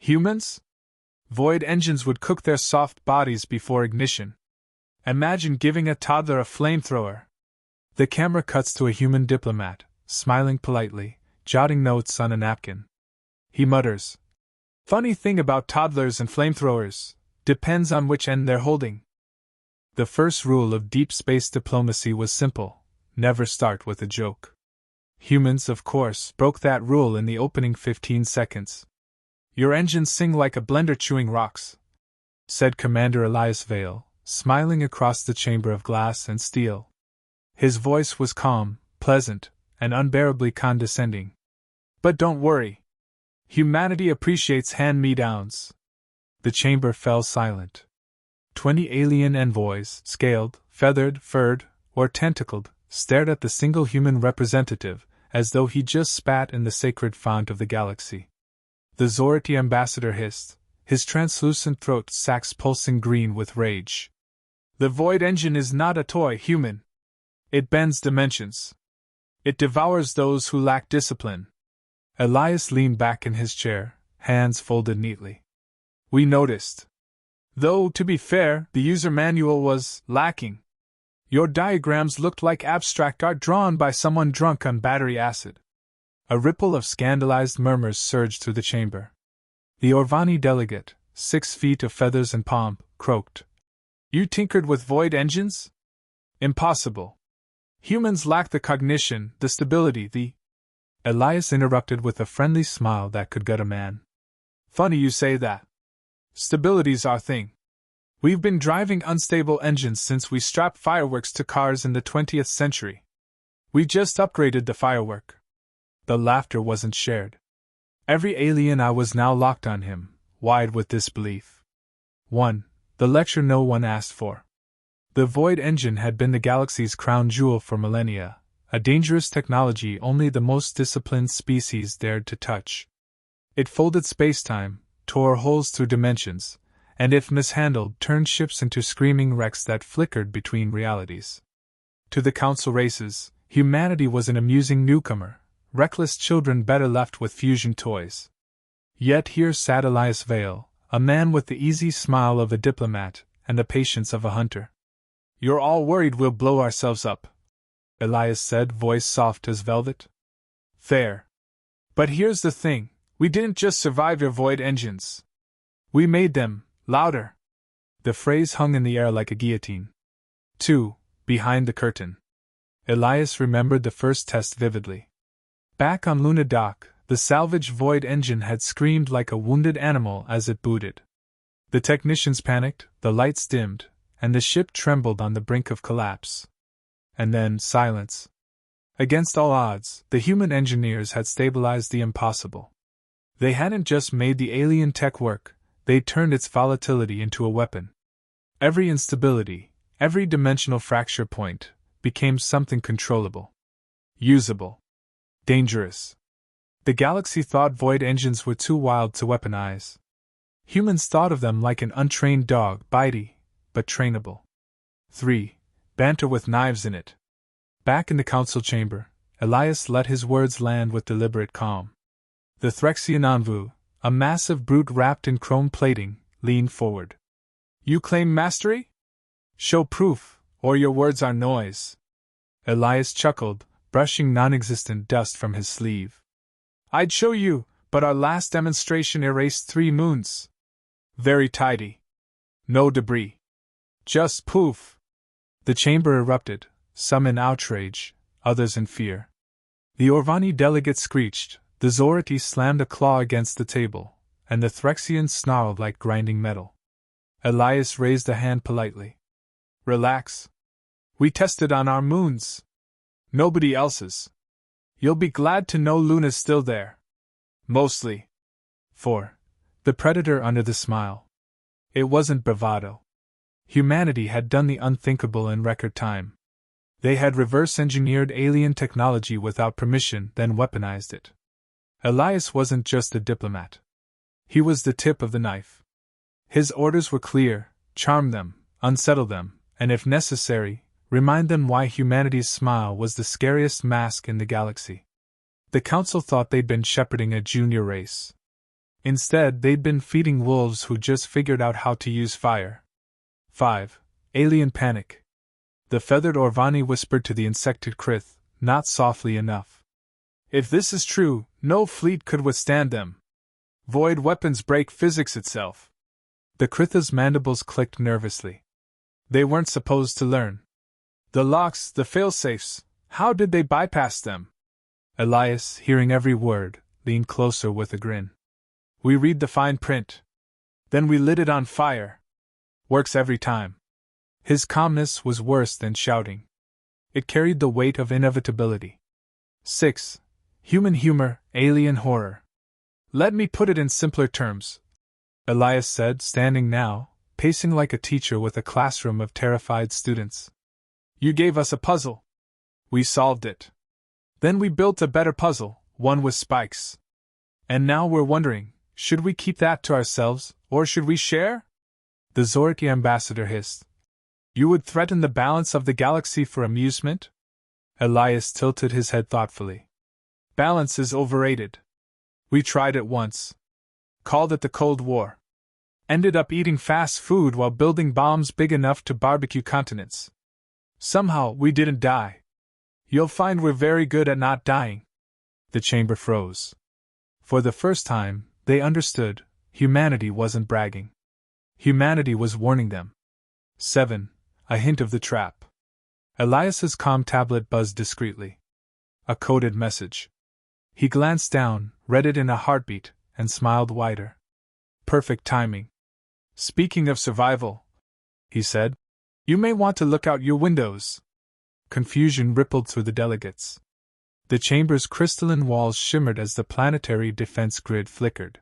Humans? Void engines would cook their soft bodies before ignition. Imagine giving a toddler a flamethrower. The camera cuts to a human diplomat, smiling politely, jotting notes on a napkin. He mutters, "Funny thing about toddlers and flamethrowers, depends on which end they're holding." The first rule of deep space diplomacy was simple: never start with a joke. Humans, of course, broke that rule in the opening 15 seconds. "Your engines sing like a blender chewing rocks," said Commander Elias Vale, smiling across the chamber of glass and steel. His voice was calm, pleasant, and unbearably condescending. "But don't worry. Humanity appreciates hand-me-downs." The chamber fell silent. 20 alien envoys, scaled, feathered, furred, or tentacled, stared at the single human representative, as though he just spat in the sacred font of the galaxy. The Zorati ambassador hissed, his translucent throat sacs pulsing green with rage. "The Void engine is not a toy, human. It bends dimensions. It devours those who lack discipline." Elias leaned back in his chair, hands folded neatly. "We noticed. Though, to be fair, the user manual was lacking. Your diagrams looked like abstract art drawn by someone drunk on battery acid." A ripple of scandalized murmurs surged through the chamber. The Orvani delegate, 6 feet of feathers and pomp, croaked, "You tinkered with void engines? Impossible. Humans lack the cognition, the stability, the—" Elias interrupted with a friendly smile that could gut a man. "Funny you say that. Stability's our thing. We've been driving unstable engines since we strapped fireworks to cars in the 20th century. We just upgraded the firework." The laughter wasn't shared. Every alien eye was now locked on him, wide with disbelief. 1. The lecture no one asked for. The Void engine had been the galaxy's crown jewel for millennia, a dangerous technology only the most disciplined species dared to touch. It folded spacetime, tore holes through dimensions, and if mishandled, turned ships into screaming wrecks that flickered between realities. To the Council races, humanity was an amusing newcomer, reckless children better left with fusion toys. Yet here sat Elias Vale, a man with the easy smile of a diplomat and the patience of a hunter. "You're all worried we'll blow ourselves up," Elias said, voice soft as velvet. "Fair. But here's the thing, we didn't just survive your void engines. We made them louder." The phrase hung in the air like a guillotine. 2. Behind the curtain. Elias remembered the first test vividly. Back on Luna Dock, the salvaged Void engine had screamed like a wounded animal as it booted. The technicians panicked, the lights dimmed, and the ship trembled on the brink of collapse. And then silence. Against all odds, the human engineers had stabilized the impossible. They hadn't just made the alien tech work, they'd turned its volatility into a weapon. Every instability, every dimensional fracture point, became something controllable. Usable. Dangerous. The galaxy thought Void engines were too wild to weaponize. Humans thought of them like an untrained dog, bitey, but trainable. 3. Banter with knives in it. Back in the council chamber, Elias let his words land with deliberate calm. The Threxian envoy, a massive brute wrapped in chrome plating, leaned forward. "You claim mastery? Show proof, or your words are noise." Elias chuckled, brushing non-existent dust from his sleeve. "I'd show you, but our last demonstration erased 3 moons. Very tidy. No debris. Just poof." The chamber erupted, some in outrage, others in fear. The Orvani delegate screeched, the Zorati slammed a claw against the table, and the Threxian snarled like grinding metal. Elias raised a hand politely. "Relax. We tested on our moons. Nobody else's. You'll be glad to know Luna's still there. Mostly." 4. The Predator under the smile. It wasn't bravado. Humanity had done the unthinkable in record time. They had reverse-engineered alien technology without permission, then weaponized it. Elias wasn't just a diplomat. He was the tip of the knife. His orders were clear: charm them, unsettle them, and if necessary, remind them why humanity's smile was the scariest mask in the galaxy. The council thought they'd been shepherding a junior race. Instead, they'd been feeding wolves who just figured out how to use fire. 5. Alien panic. The feathered Orvani whispered to the insected Krith, not softly enough. If this is true, no fleet could withstand them. Void weapons break physics itself. The Krith's mandibles clicked nervously. They weren't supposed to learn. The locks, the failsafes, how did they bypass them? Elias, hearing every word, leaned closer with a grin. We read the fine print. Then we lit it on fire. Works every time. His calmness was worse than shouting. It carried the weight of inevitability. 6. Human humor, alien horror. Let me put it in simpler terms, Elias said, standing now, pacing like a teacher with a classroom of terrified students. You gave us a puzzle. We solved it. Then we built a better puzzle, one with spikes. And now we're wondering, should we keep that to ourselves, or should we share? The Zoriki ambassador hissed. You would threaten the balance of the galaxy for amusement? Elias tilted his head thoughtfully. Balance is overrated. We tried it once. Called it the Cold War. Ended up eating fast food while building bombs big enough to barbecue continents. Somehow we didn't die. You'll find we're very good at not dying. The chamber froze. For the first time, they understood, humanity wasn't bragging. Humanity was warning them. 7. A hint of the trap. Elias's comm tablet buzzed discreetly. A coded message. He glanced down, read it in a heartbeat, and smiled wider. Perfect timing. Speaking of survival, he said, you may want to look out your windows. Confusion rippled through the delegates. The chamber's crystalline walls shimmered as the planetary defense grid flickered.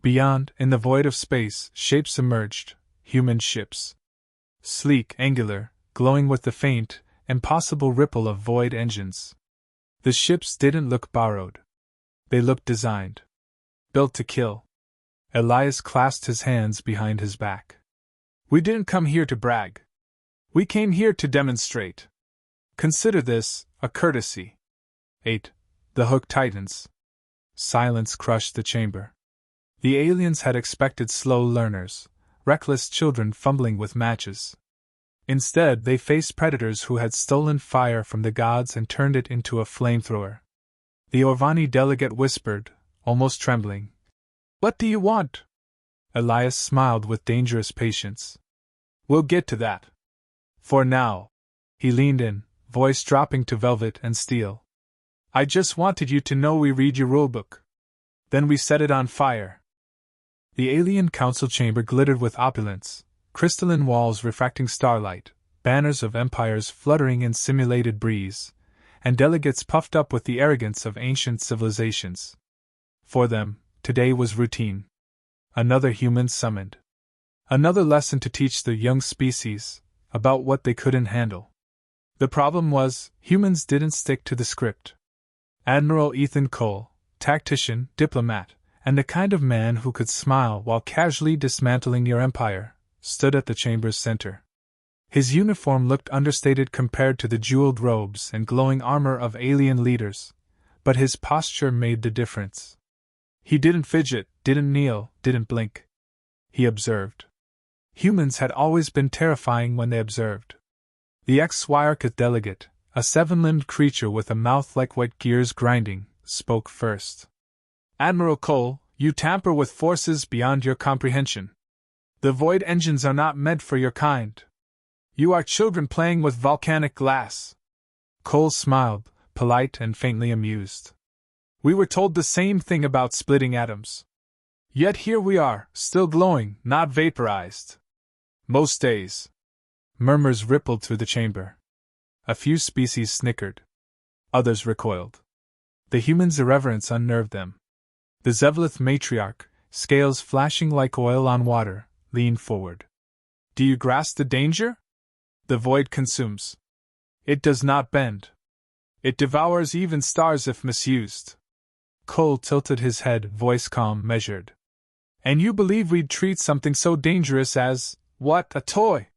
Beyond, in the void of space, shapes emerged, human ships. Sleek, angular, glowing with the faint, impossible ripple of void engines. The ships didn't look borrowed. They looked designed. Built to kill. Elias clasped his hands behind his back. We didn't come here to brag. We came here to demonstrate. Consider this a courtesy. 8. The Hook Titans. Silence crushed the chamber. The aliens had expected slow learners, reckless children fumbling with matches. Instead, they faced predators who had stolen fire from the gods and turned it into a flamethrower. The Orvani delegate whispered, almost trembling, What do you want? Elias smiled with dangerous patience. We'll get to that. For now. He leaned in, voice dropping to velvet and steel. I just wanted you to know we read your rulebook. Then we set it on fire. The alien council chamber glittered with opulence, crystalline walls refracting starlight, banners of empires fluttering in simulated breeze, and delegates puffed up with the arrogance of ancient civilizations. For them, today was routine. Another human summoned. Another lesson to teach the young species about what they couldn't handle. The problem was, humans didn't stick to the script. Admiral Ethan Cole, tactician, diplomat, and the kind of man who could smile while casually dismantling your empire, stood at the chamber's center. His uniform looked understated compared to the jeweled robes and glowing armor of alien leaders, but his posture made the difference. He didn't fidget, didn't kneel, didn't blink. He observed. Humans had always been terrifying when they observed. The ex-Wyarkith delegate, a seven-limbed creature with a mouth like wet gears grinding, spoke first. Admiral Cole, you tamper with forces beyond your comprehension. The void engines are not meant for your kind. You are children playing with volcanic glass. Cole smiled, polite and faintly amused. We were told the same thing about splitting atoms. Yet here we are, still glowing, not vaporized. Most days. Murmurs rippled through the chamber. A few species snickered. Others recoiled. The humans' irreverence unnerved them. The Zevlith matriarch, scales flashing like oil on water, leaned forward. Do you grasp the danger? The void consumes. It does not bend. It devours even stars if misused. Cole tilted his head, voice calm, measured. And you believe we'd treat something so dangerous as, what, a toy?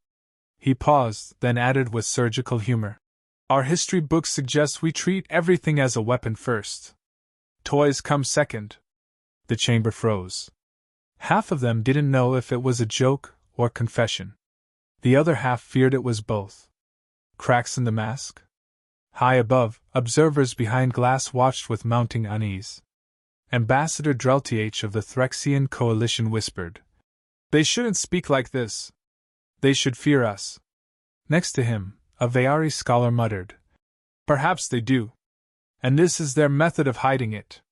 He paused, then added with surgical humor. Our history books suggest we treat everything as a weapon first. Toys come second. The chamber froze. Half of them didn't know if it was a joke or confession. The other half feared it was both. Cracks in the mask? High above, observers behind glass watched with mounting unease. Ambassador Drelth of the Threxian coalition whispered, "They shouldn't speak like this. They should fear us." Next to him, a Veari scholar muttered, "Perhaps they do. And this is their method of hiding it."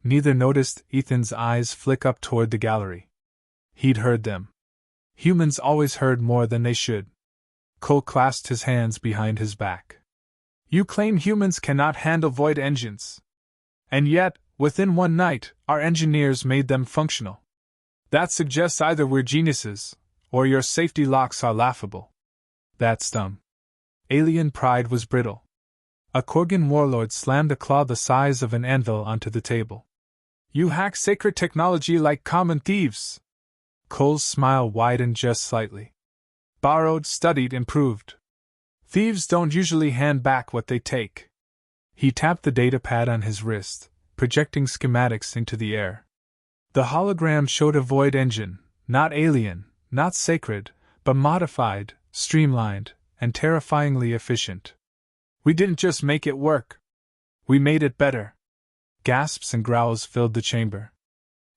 Neither noticed Ethan's eyes flick up toward the gallery. He'd heard them. Humans always heard more than they should. Cole clasped his hands behind his back. "You claim humans cannot handle void engines. And yet, within one night, our engineers made them functional. That suggests either we're geniuses, or your safety locks are laughable." That stung. Alien pride was brittle. A Korgan warlord slammed a claw the size of an anvil onto the table. "You hack sacred technology like common thieves." Cole's smile widened just slightly. "Borrowed, studied, improved. Thieves don't usually hand back what they take." He tapped the datapad on his wrist, projecting schematics into the air. The hologram showed a void engine, not alien, not sacred, but modified, streamlined, and terrifyingly efficient. "We didn't just make it work. We made it better." Gasps and growls filled the chamber.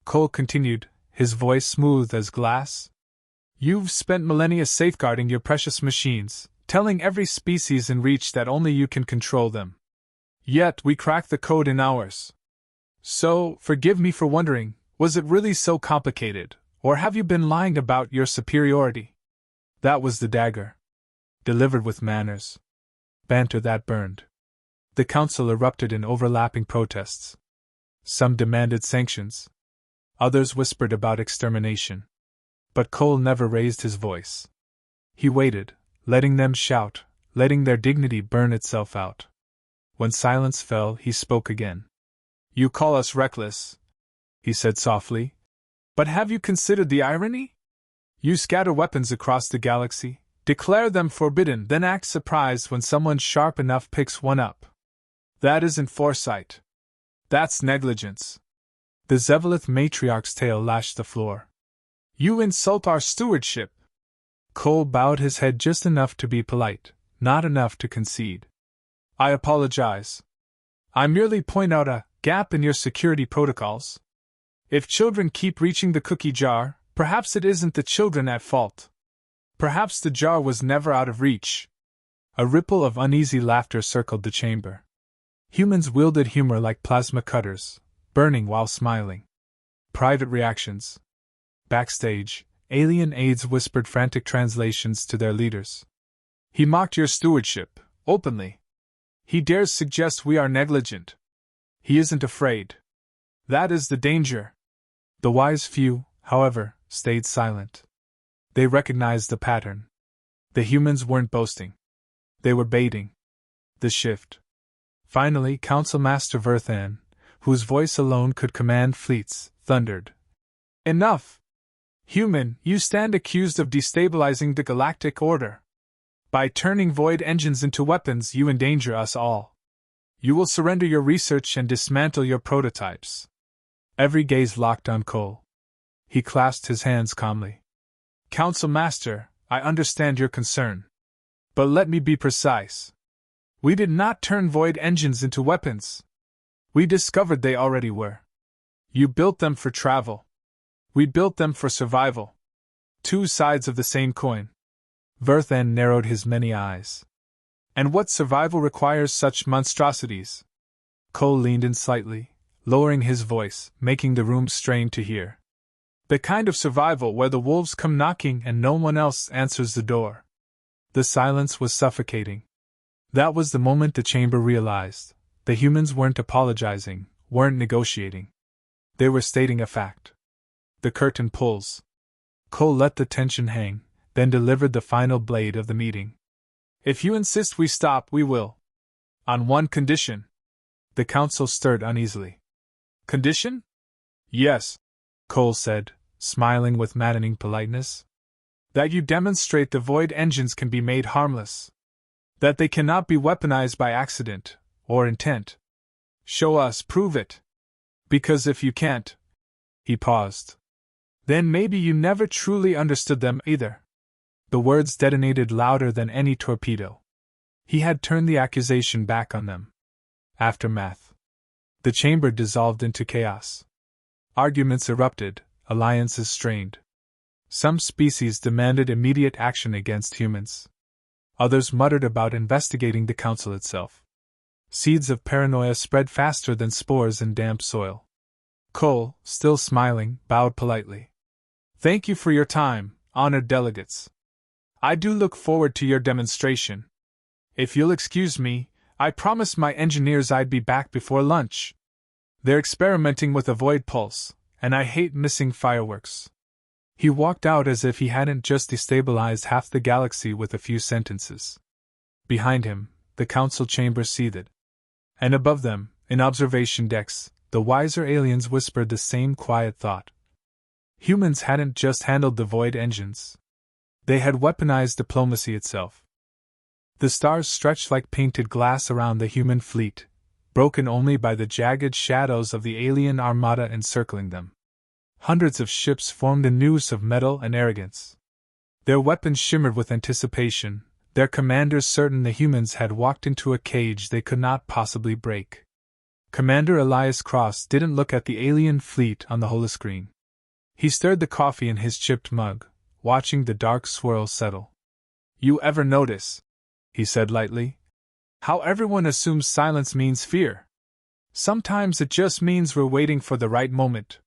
Cole continued, his voice smooth as glass. "You've spent millennia safeguarding your precious machines, telling every species in Reach that only you can control them. Yet we cracked the code in hours. So, forgive me for wondering, was it really so complicated, or have you been lying about your superiority?" That was the dagger. Delivered with manners. Banter that burned. The council erupted in overlapping protests. Some demanded sanctions. Others whispered about extermination. But Cole never raised his voice. He waited, letting them shout, letting their dignity burn itself out. When silence fell, he spoke again. "You call us reckless," he said softly. "But have you considered the irony? You scatter weapons across the galaxy, declare them forbidden, then act surprised when someone sharp enough picks one up. That isn't foresight. That's negligence." The Zevalith matriarch's tail lashed the floor. "You insult our stewardship." Cole bowed his head just enough to be polite, not enough to concede. "I apologize. I merely point out a gap in your security protocols. If children keep reaching the cookie jar, perhaps it isn't the children at fault. Perhaps the jar was never out of reach." A ripple of uneasy laughter circled the chamber. Humans wielded humor like plasma cutters, burning while smiling. Private reactions. Backstage, alien aides whispered frantic translations to their leaders. "He mocked your stewardship, openly. He dares suggest we are negligent. He isn't afraid. That is the danger." The wise few, however, stayed silent. They recognized the pattern. The humans weren't boasting. They were baiting the shift. Finally, Council Master Verthan, whose voice alone could command fleets, thundered, "Enough! Human, you stand accused of destabilizing the galactic order. By turning void engines into weapons, you endanger us all. You will surrender your research and dismantle your prototypes." Every gaze locked on Cole. He clasped his hands calmly. "Council Master, I understand your concern. But let me be precise. We did not turn void engines into weapons. We discovered they already were. You built them for travel. We built them for survival. Two sides of the same coin." Verthan narrowed his many eyes. "And what survival requires such monstrosities?" Cole leaned in slightly, lowering his voice, making the room strain to hear. "The kind of survival where the wolves come knocking and no one else answers the door." The silence was suffocating. That was the moment the chamber realized. The humans weren't apologizing, weren't negotiating. They were stating a fact. The curtain pulls. Cole let the tension hang, then delivered the final blade of the meeting. "If you insist we stop, we will. On one condition." The council stirred uneasily. "Condition?" "Yes," Cole said, smiling with maddening politeness. "That you demonstrate the void engines can be made harmless. That they cannot be weaponized by accident, or intent. Show us, prove it. Because if you can't, He paused. Then maybe you never truly understood them either. The words detonated louder than any torpedo. He had turned the accusation back on them. Aftermath. The chamber dissolved into chaos. Arguments erupted, alliances strained. Some species demanded immediate action against humans. Others muttered about investigating the council itself. Seeds of paranoia spread faster than spores in damp soil. Cole, still smiling, bowed politely. Thank you for your time, honored delegates. I do look forward to your demonstration. If you'll excuse me, I promised my engineers I'd be back before lunch. They're experimenting with a void pulse, and I hate missing fireworks. He walked out as if he hadn't just destabilized half the galaxy with a few sentences. Behind him, the council chamber seethed. And above them, in observation decks, the wiser aliens whispered the same quiet thought. Humans hadn't just handled the void engines. They had weaponized diplomacy itself. The stars stretched like painted glass around the human fleet, broken only by the jagged shadows of the alien armada encircling them. Hundreds of ships formed a noose of metal and arrogance. Their weapons shimmered with anticipation, their commanders certain the humans had walked into a cage they could not possibly break. Commander Elias Cross didn't look at the alien fleet on the holoscreen. He stirred the coffee in his chipped mug, watching the dark swirl settle. You ever notice, he said lightly, how everyone assumes silence means fear? Sometimes it just means we're waiting for the right moment.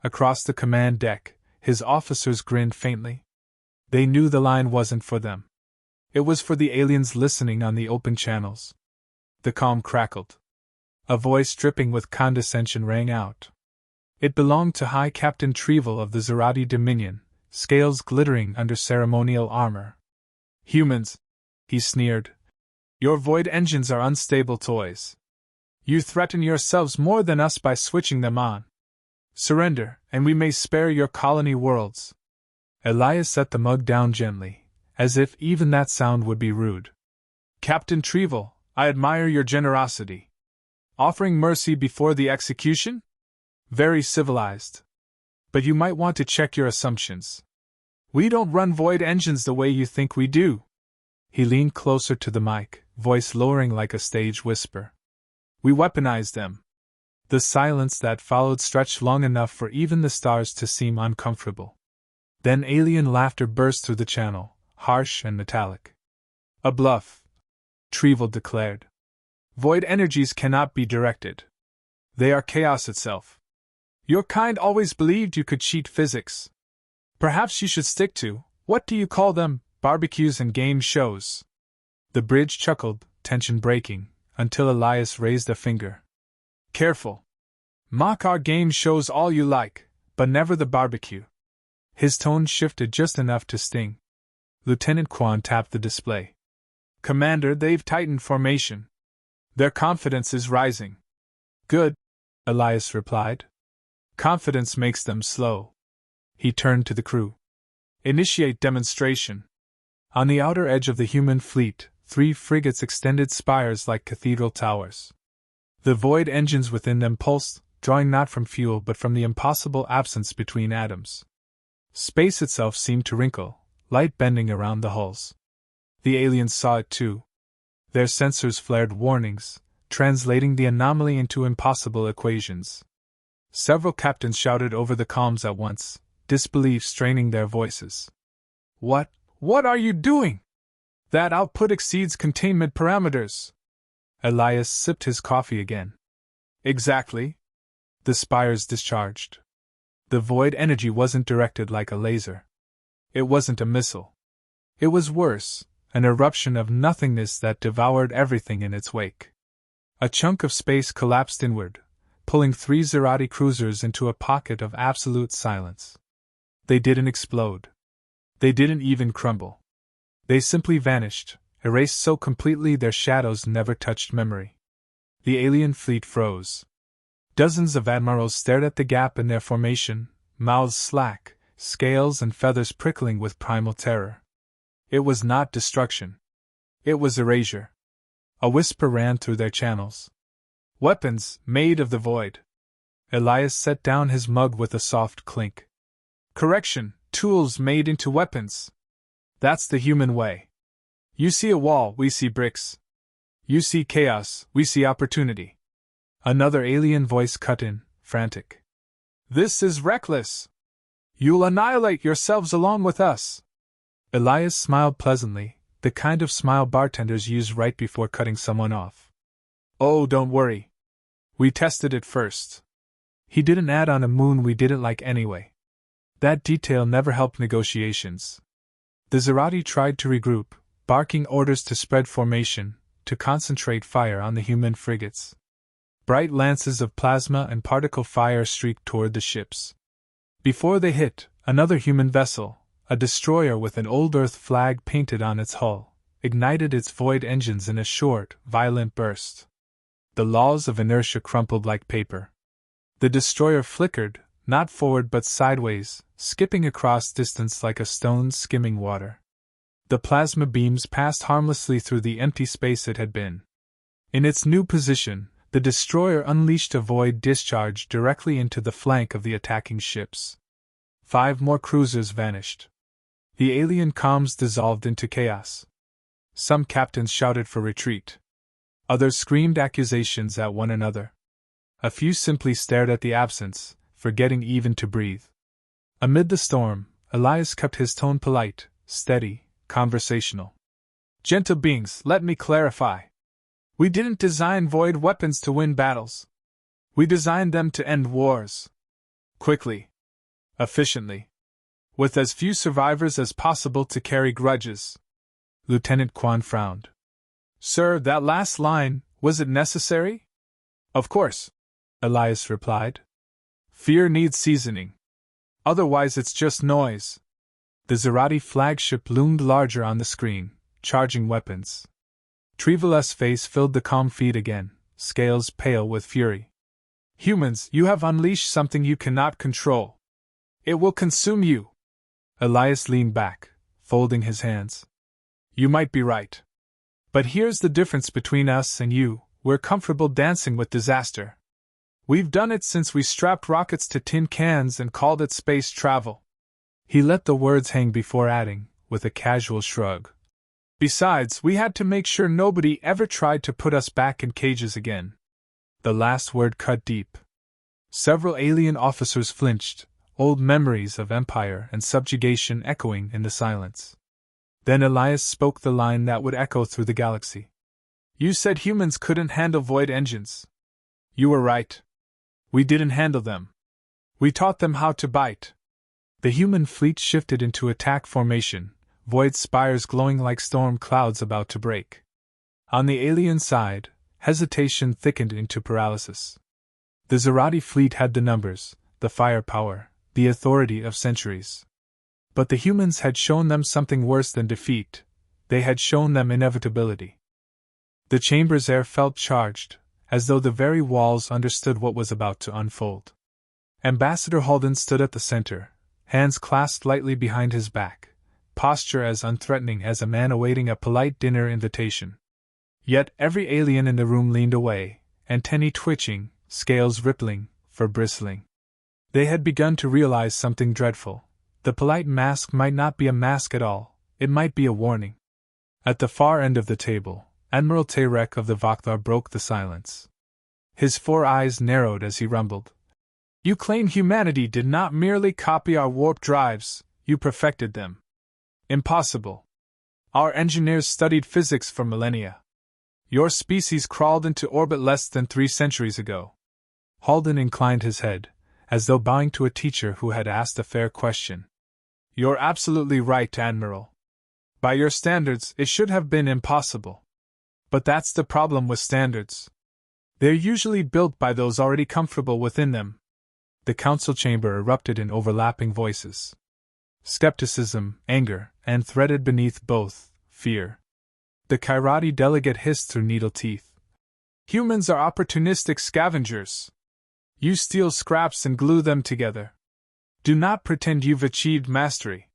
Across the command deck, his officers grinned faintly. They knew the line wasn't for them. It was for the aliens listening on the open channels. The comm crackled. A voice dripping with condescension rang out. It belonged to High Captain Trevel of the Zerati Dominion, scales glittering under ceremonial armor. Humans, he sneered. Your void engines are unstable toys. You threaten yourselves more than us by switching them on. Surrender, and we may spare your colony worlds. Elias set the mug down gently, as if even that sound would be rude. Captain Trevel, I admire your generosity. Offering mercy before the execution? Very civilized. But you might want to check your assumptions. We don't run void engines the way you think we do. He leaned closer to the mic, voice lowering like a stage whisper. We weaponize them. The silence that followed stretched long enough for even the stars to seem uncomfortable. Then alien laughter burst through the channel, harsh and metallic. A bluff, Trevel declared. Void energies cannot be directed. They are chaos itself. Your kind always believed you could cheat physics. Perhaps you should stick to, what do you call them, barbecues and game shows. The bridge chuckled, tension breaking, until Elias raised a finger. Careful. Mock our game shows all you like, but never the barbecue. His tone shifted just enough to sting. Lieutenant Quan tapped the display. Commander, they've tightened formation. Their confidence is rising. Good, Elias replied. Confidence makes them slow. He turned to the crew. Initiate demonstration. On the outer edge of the human fleet, 3 frigates extended spires like cathedral towers. The void engines within them pulsed, drawing not from fuel but from the impossible absence between atoms. Space itself seemed to wrinkle, light bending around the hulls. The aliens saw it too. Their sensors flared warnings, translating the anomaly into impossible equations. Several captains shouted over the comms at once, disbelief straining their voices. What are you doing? That output exceeds containment parameters. Elias sipped his coffee again. Exactly. The spires discharged. The void energy wasn't directed like a laser. It wasn't a missile. It was worse, an eruption of nothingness that devoured everything in its wake. A chunk of space collapsed inward, pulling 3 Zerati cruisers into a pocket of absolute silence. They didn't explode. They didn't even crumble. They simply vanished, erased so completely their shadows never touched memory. The alien fleet froze. Dozens of admirals stared at the gap in their formation, mouths slack, scales and feathers prickling with primal terror. It was not destruction. It was erasure. A whisper ran through their channels. Weapons, made of the void. Elias set down his mug with a soft clink. Correction, tools made into weapons. That's the human way. You see a wall, we see bricks. You see chaos, we see opportunity. Another alien voice cut in, frantic. This is reckless. You'll annihilate yourselves along with us. Elias smiled pleasantly, the kind of smile bartenders use right before cutting someone off. Oh, don't worry. We tested it first. He didn't add on a moon we didn't like anyway. That detail never helped negotiations. The Zerati tried to regroup, barking orders to spread formation, to concentrate fire on the human frigates. Bright lances of plasma and particle fire streaked toward the ships. Before they hit, another human vessel, a destroyer with an old Earth flag painted on its hull, ignited its void engines in a short, violent burst. The laws of inertia crumpled like paper. The destroyer flickered, not forward but sideways, skipping across distance like a stone skimming water. The plasma beams passed harmlessly through the empty space it had been. In its new position, the destroyer unleashed a void discharge directly into the flank of the attacking ships. 5 more cruisers vanished. The alien comms dissolved into chaos. Some captains shouted for retreat. Others screamed accusations at one another. A few simply stared at the absence, forgetting even to breathe. Amid the storm, Elias kept his tone polite, steady, conversational. Gentle beings, let me clarify. We didn't design void weapons to win battles. We designed them to end wars. Quickly. Efficiently. With as few survivors as possible to carry grudges. Lieutenant Quan frowned. Sir, that last line, was it necessary? Of course, Elias replied. Fear needs seasoning. Otherwise it's just noise. The Zerati flagship loomed larger on the screen, charging weapons. Trevelle's face filled the calm feed again, scales pale with fury. Humans, you have unleashed something you cannot control. It will consume you. Elias leaned back, folding his hands. You might be right. But here's the difference between us and you, we're comfortable dancing with disaster. We've done it since we strapped rockets to tin cans and called it space travel. He let the words hang before adding, with a casual shrug. Besides, we had to make sure nobody ever tried to put us back in cages again. The last word cut deep. Several alien officers flinched, old memories of empire and subjugation echoing in the silence. Then Elias spoke the line that would echo through the galaxy. You said humans couldn't handle void engines. You were right. We didn't handle them. We taught them how to bite. The human fleet shifted into attack formation, void spires glowing like storm clouds about to break. On the alien side, hesitation thickened into paralysis. The Zerati fleet had the numbers, the firepower, the authority of centuries. But the humans had shown them something worse than defeat. They had shown them inevitability. The chamber's air felt charged, as though the very walls understood what was about to unfold. Ambassador Halden stood at the center, hands clasped lightly behind his back, posture as unthreatening as a man awaiting a polite dinner invitation. Yet every alien in the room leaned away, antennae twitching, scales rippling, fur bristling. They had begun to realize something dreadful. The polite mask might not be a mask at all, it might be a warning. At the far end of the table, Admiral Terek of the Vakthar broke the silence. His 4 eyes narrowed as he rumbled. You claim humanity did not merely copy our warp drives, you perfected them. Impossible. Our engineers studied physics for millennia. Your species crawled into orbit less than 3 centuries ago. Halden inclined his head, as though bowing to a teacher who had asked a fair question. You're absolutely right, Admiral. By your standards, it should have been impossible. But that's the problem with standards. They're usually built by those already comfortable within them. The council chamber erupted in overlapping voices. Skepticism, anger, and threaded beneath both, fear. The Khairati delegate hissed through needle teeth. Humans are opportunistic scavengers. You steal scraps and glue them together. Do not pretend you've achieved mastery.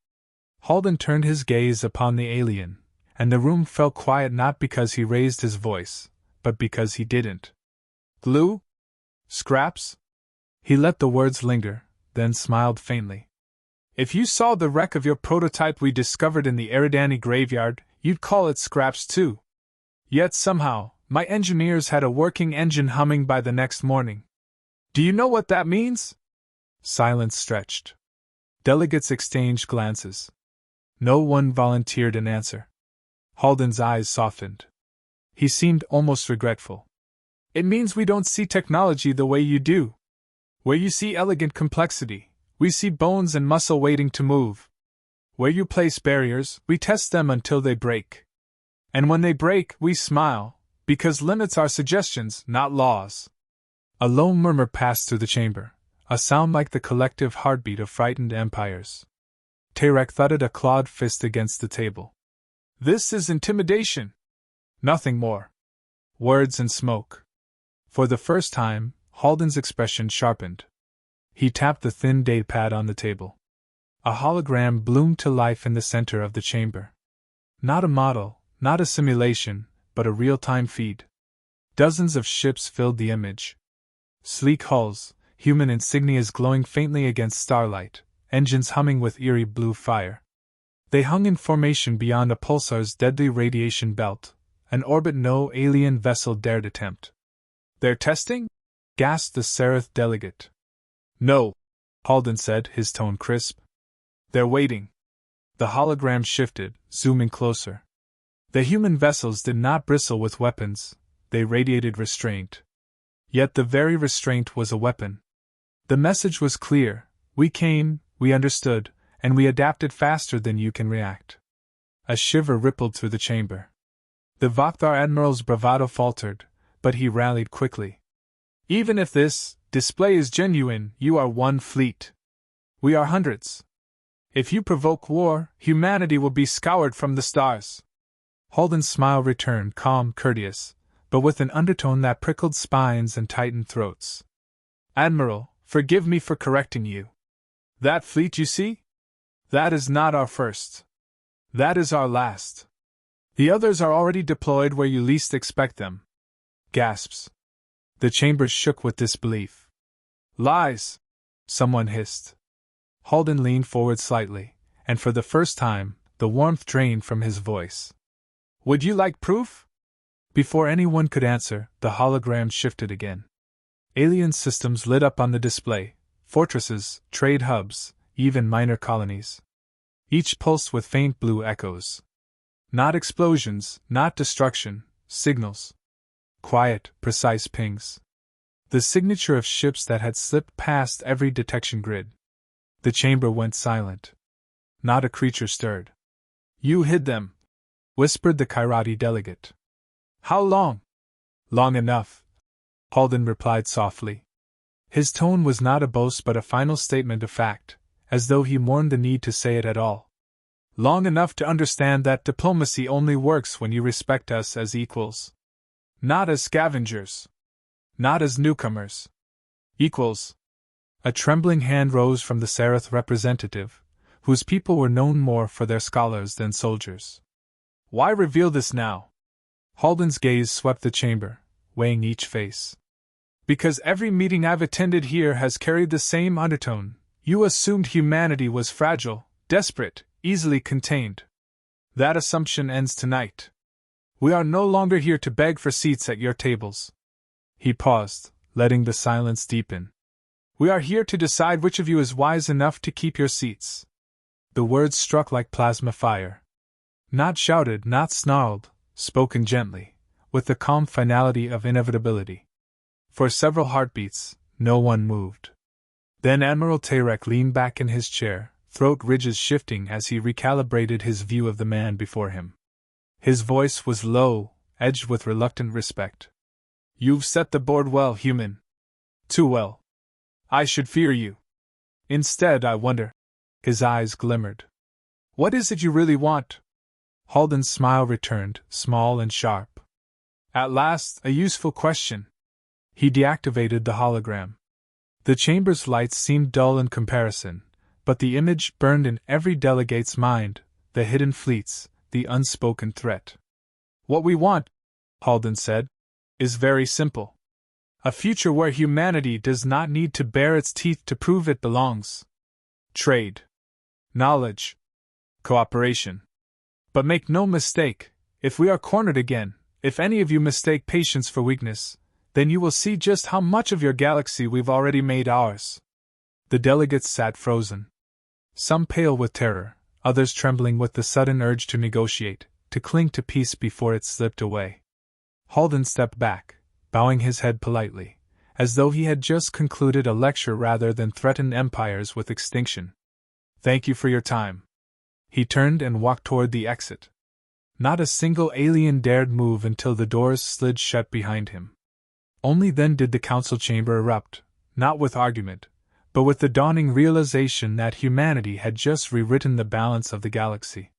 Halden turned his gaze upon the alien, and the room fell quiet not because he raised his voice, but because he didn't. Glue? Scraps? He let the words linger, then smiled faintly. If you saw the wreck of your prototype we discovered in the Eridani graveyard, you'd call it scraps too. Yet somehow, my engineers had a working engine humming by the next morning. Do you know what that means? Silence stretched. Delegates exchanged glances. No one volunteered an answer. Halden's eyes softened. He seemed almost regretful. It means we don't see technology the way you do. Where you see elegant complexity, we see bones and muscle waiting to move. Where you place barriers, we test them until they break. And when they break, we smile, because limits are suggestions, not laws. A low murmur passed through the chamber, a sound like the collective heartbeat of frightened empires. Terek thudded a clawed fist against the table. This is intimidation. Nothing more. Words and smoke. For the first time, Halden's expression sharpened. He tapped the thin datapad on the table. A hologram bloomed to life in the center of the chamber. Not a model, not a simulation, but a real-time feed. Dozens of ships filled the image. Sleek hulls, human insignias glowing faintly against starlight, engines humming with eerie blue fire. They hung in formation beyond a pulsar's deadly radiation belt, an orbit no alien vessel dared attempt. They're testing? Gasped the Seraph delegate. No, Halden said, his tone crisp. They're waiting. The hologram shifted, zooming closer. The human vessels did not bristle with weapons, they radiated restraint. Yet the very restraint was a weapon. The message was clear: we came, we understood, and we adapted faster than you can react. A shiver rippled through the chamber. The Vakthar admiral's bravado faltered, but he rallied quickly. Even if this display is genuine, you are one fleet. We are hundreds. If you provoke war, humanity will be scoured from the stars. Halden's smile returned, calm, courteous, but with an undertone that prickled spines and tightened throats. Admiral, forgive me for correcting you. That fleet you see? That is not our first. That is our last. The others are already deployed where you least expect them. Gasps. The chamber shook with disbelief. Lies! Someone hissed. Halden leaned forward slightly, and for the first time, the warmth drained from his voice. Would you like proof? Before anyone could answer, the hologram shifted again. Alien systems lit up on the display, fortresses, trade hubs, even minor colonies. Each pulsed with faint blue echoes. Not explosions, not destruction, signals. Quiet, precise pings. The signature of ships that had slipped past every detection grid. The chamber went silent. Not a creature stirred. You hid them, whispered the Kyrati delegate. How long? Long enough, Halden replied softly. His tone was not a boast but a final statement of fact, as though he mourned the need to say it at all. Long enough to understand that diplomacy only works when you respect us as equals. Not as scavengers. Not as newcomers. Equals. A trembling hand rose from the Seraph representative, whose people were known more for their scholars than soldiers. Why reveal this now? Halden's gaze swept the chamber, weighing each face. Because every meeting I've attended here has carried the same undertone. You assumed humanity was fragile, desperate, easily contained. That assumption ends tonight. We are no longer here to beg for seats at your tables. He paused, letting the silence deepen. We are here to decide which of you is wise enough to keep your seats. The words struck like plasma fire. Not shouted, not snarled, spoken gently, with the calm finality of inevitability. For several heartbeats, no one moved. Then Admiral Terek leaned back in his chair, throat ridges shifting as he recalibrated his view of the man before him. His voice was low, edged with reluctant respect. You've set the board well, human. Too well. I should fear you. Instead, I wonder. His eyes glimmered. What is it you really want? Halden's smile returned, small and sharp. At last, a useful question. He deactivated the hologram. The chamber's lights seemed dull in comparison, but the image burned in every delegate's mind, the hidden fleets, the unspoken threat. What we want, Halden said, is very simple. A future where humanity does not need to bare its teeth to prove it belongs. Trade. Knowledge. Cooperation. But make no mistake, if we are cornered again, if any of you mistake patience for weakness, then you will see just how much of your galaxy we've already made ours. The delegates sat frozen. Some pale with terror, others trembling with the sudden urge to negotiate, to cling to peace before it slipped away. Halden stepped back, bowing his head politely, as though he had just concluded a lecture rather than threatened empires with extinction. Thank you for your time. He turned and walked toward the exit. Not a single alien dared move until the doors slid shut behind him. Only then did the council chamber erupt, not with argument, but with the dawning realization that humanity had just rewritten the balance of the galaxy.